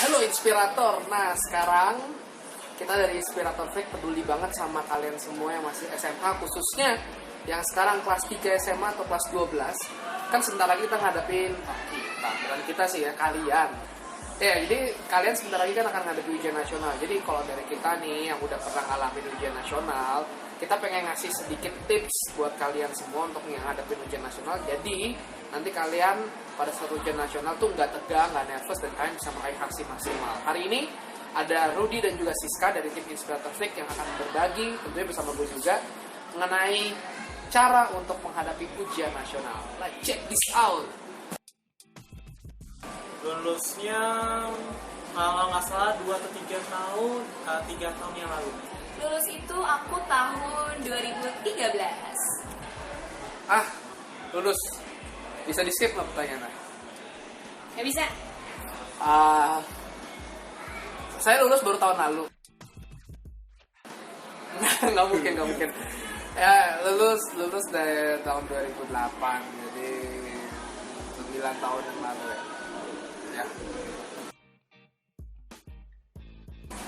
Halo Inspirator. Nah, sekarang kita dari Inspirator Freak peduli banget sama kalian semua yang masih SMA, khususnya yang sekarang kelas 3 SMA atau kelas 12. Kan sebentar lagi kita ngadepin bukan kita sih ya, kalian. Ya, jadi kalian sebentar lagi kan akan ngadepi ujian nasional. Jadi kalau dari kita nih yang udah pernah ngalamin ujian nasional, kita pengen ngasih sedikit tips buat kalian semua untuk ngadepin ujian nasional. Jadi nanti kalian pada saat ujian nasional tuh nggak tegang, nggak nervous, dan kalian bisa meraih hasil maksimal. Hari ini ada Rudy dan juga Siska dari tim Inspirator Freak yang akan berbagi tentunya bersama gue juga mengenai cara untuk menghadapi ujian nasional. Let's check this out. Lulusnya kalau nggak salah 2 atau 3 tahun, 3 tahun yang lalu. Lulus itu aku tahun 2013. Lulus. Bisa di skip nggak pertanyaannya? Nggak bisa. Saya lulus baru tahun lalu. nggak mungkin. Ya, lulus dari tahun 2008, jadi 9 tahun yang lalu ya.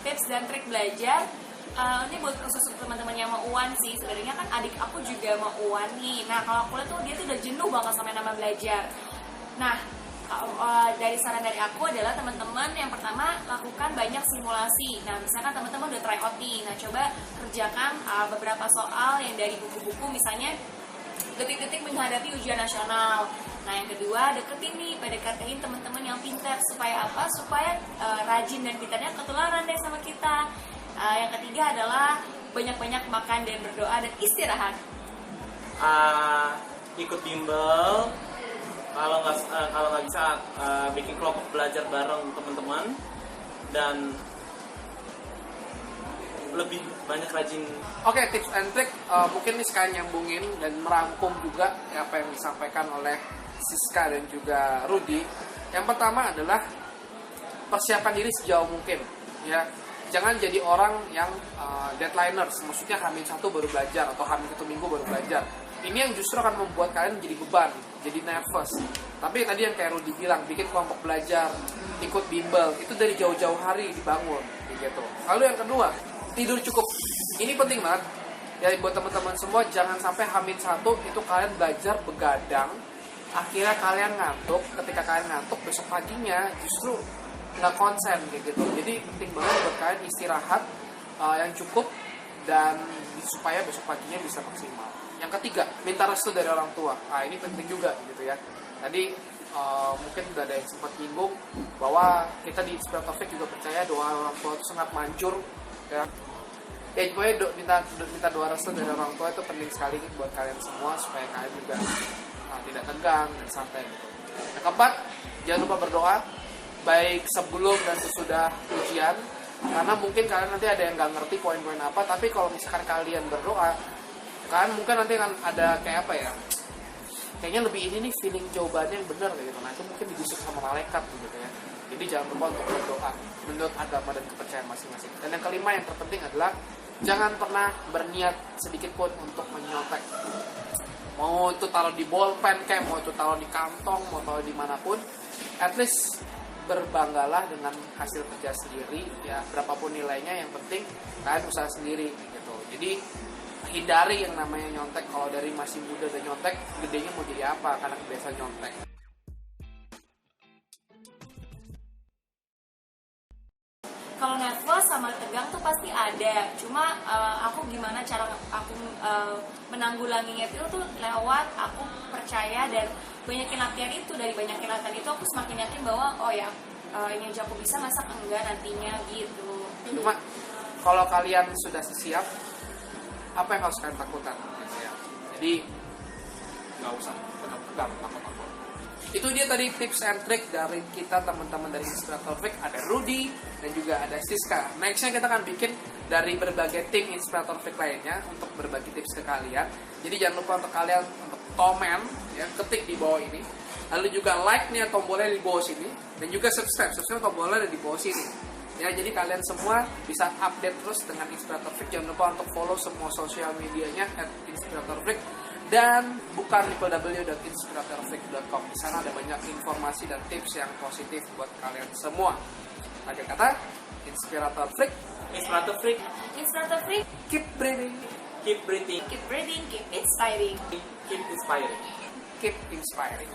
Tips dan trik belajar. Ini buat khusus teman-teman yang mau UAN sih. Sebenarnya kan adik aku juga mau UAN nih. Nah, kalau aku lihat tuh dia tuh udah jenuh banget sama nama belajar. Nah, dari saran dari aku adalah teman-teman yang pertama lakukan banyak simulasi. Nah, misalkan teman-teman udah try out nih. Nah, coba kerjakan beberapa soal yang dari buku-buku, misalnya detik-detik menghadapi ujian nasional. Nah, yang kedua, deketin nih, PDKT-in teman-teman yang pintar. Supaya apa? Supaya rajin dan pintarnya ketularan deh sama kita. Yang ketiga adalah banyak-banyak makan dan berdoa dan istirahat. Ikut bimbel. Kalau nggak bisa bikin kelompok belajar bareng teman-teman, dan lebih banyak rajin. Oke, tips and trick mungkin nih sekalian nyambungin dan merangkum juga apa yang disampaikan oleh Siska dan juga Rudy. Yang pertama adalah persiapkan diri sejauh mungkin, ya. Jangan jadi orang yang deadliners, maksudnya H-1 baru belajar atau H-1 minggu baru belajar. Ini yang justru akan membuat kalian jadi beban, jadi nervous. Tapi tadi yang kayak Rudy bilang, bikin kelompok belajar, ikut bimbel, itu dari jauh-jauh hari dibangun, gitu. Lalu yang kedua, tidur cukup. Ini penting banget. Ya, buat teman-teman semua, jangan sampai H-1 itu kalian belajar begadang, akhirnya kalian ngantuk. Ketika kalian ngantuk, besok paginya justru nggak konsen gitu. Jadi penting banget buat kalian istirahat yang cukup dan supaya besok paginya bisa maksimal. Yang ketiga, minta restu dari orang tua. Ini penting juga gitu ya. Tadi mungkin udah ada yang sempat nyinggung bahwa kita di Inspirator Freak juga percaya doa orang tua itu sangat manjur ya. Ya pokoknya minta doa restu dari orang tua itu penting sekali buat kalian semua supaya kalian juga tidak tegang dan santai gitu. Yang keempat, jangan lupa berdoa baik sebelum dan sesudah ujian, karena mungkin kalian nanti ada yang nggak ngerti poin-poin apa, tapi kalau misalkan kalian berdoa, kan mungkin nanti akan ada kayak apa ya, kayaknya lebih ini nih feeling jawabannya yang benar gitu. Nah, itu mungkin dibisik sama malaikat gitu ya. Jadi jangan lupa untuk berdoa menurut agama dan kepercayaan masing-masing. Dan yang kelima yang terpenting adalah jangan pernah berniat sedikit pun untuk menyontek. Mau itu taruh di bolpen kayak, mau itu taruh di kantong, mau taruh dimanapun, at least berbanggalah dengan hasil kerja sendiri ya, berapapun nilainya, yang penting kalian usaha sendiri gitu. Jadi hindari yang namanya nyontek. Kalau dari masih muda dan nyontek, gedenya mau jadi apa karena kebiasaan nyontek. Kalau nervous sama tegang tuh pasti ada. Cuma aku gimana cara aku menanggulanginya itu tuh lewat aku percaya dan banyakin latihan itu. Dari banyakin latihan itu aku semakin yakin bahwa ini aja aku bisa, masa enggak nantinya gitu. Cuma kalau kalian sudah siap, apa yang harus kalian takutkan gitu ya. Jadi nggak usah tegang takut. Itu dia tadi tips and trick dari kita teman-teman dari Inspirator Freak. Ada Rudy dan juga ada Siska. Nextnya kita akan bikin dari berbagai tim Inspirator Freak lainnya untuk berbagi tips ke kalian. Jadi jangan lupa untuk kalian untuk komen ya, ketik di bawah ini. Lalu juga like-nya tombolnya di bawah sini, dan juga subscribe tombolnya ada di bawah sini. Ya, jadi kalian semua bisa update terus dengan Inspirator Freak. Jangan lupa untuk follow semua sosial medianya @inspiratorfreak. Dan buka www.inspiratorfreak.com. Di sana ada banyak informasi dan tips yang positif buat kalian semua. Akhir kata, Inspirator Freak, Inspirator Freak, Inspirator Freak, keep breathing, keep breathing, keep breathing, keep inspiring. keep inspiring. keep inspiring.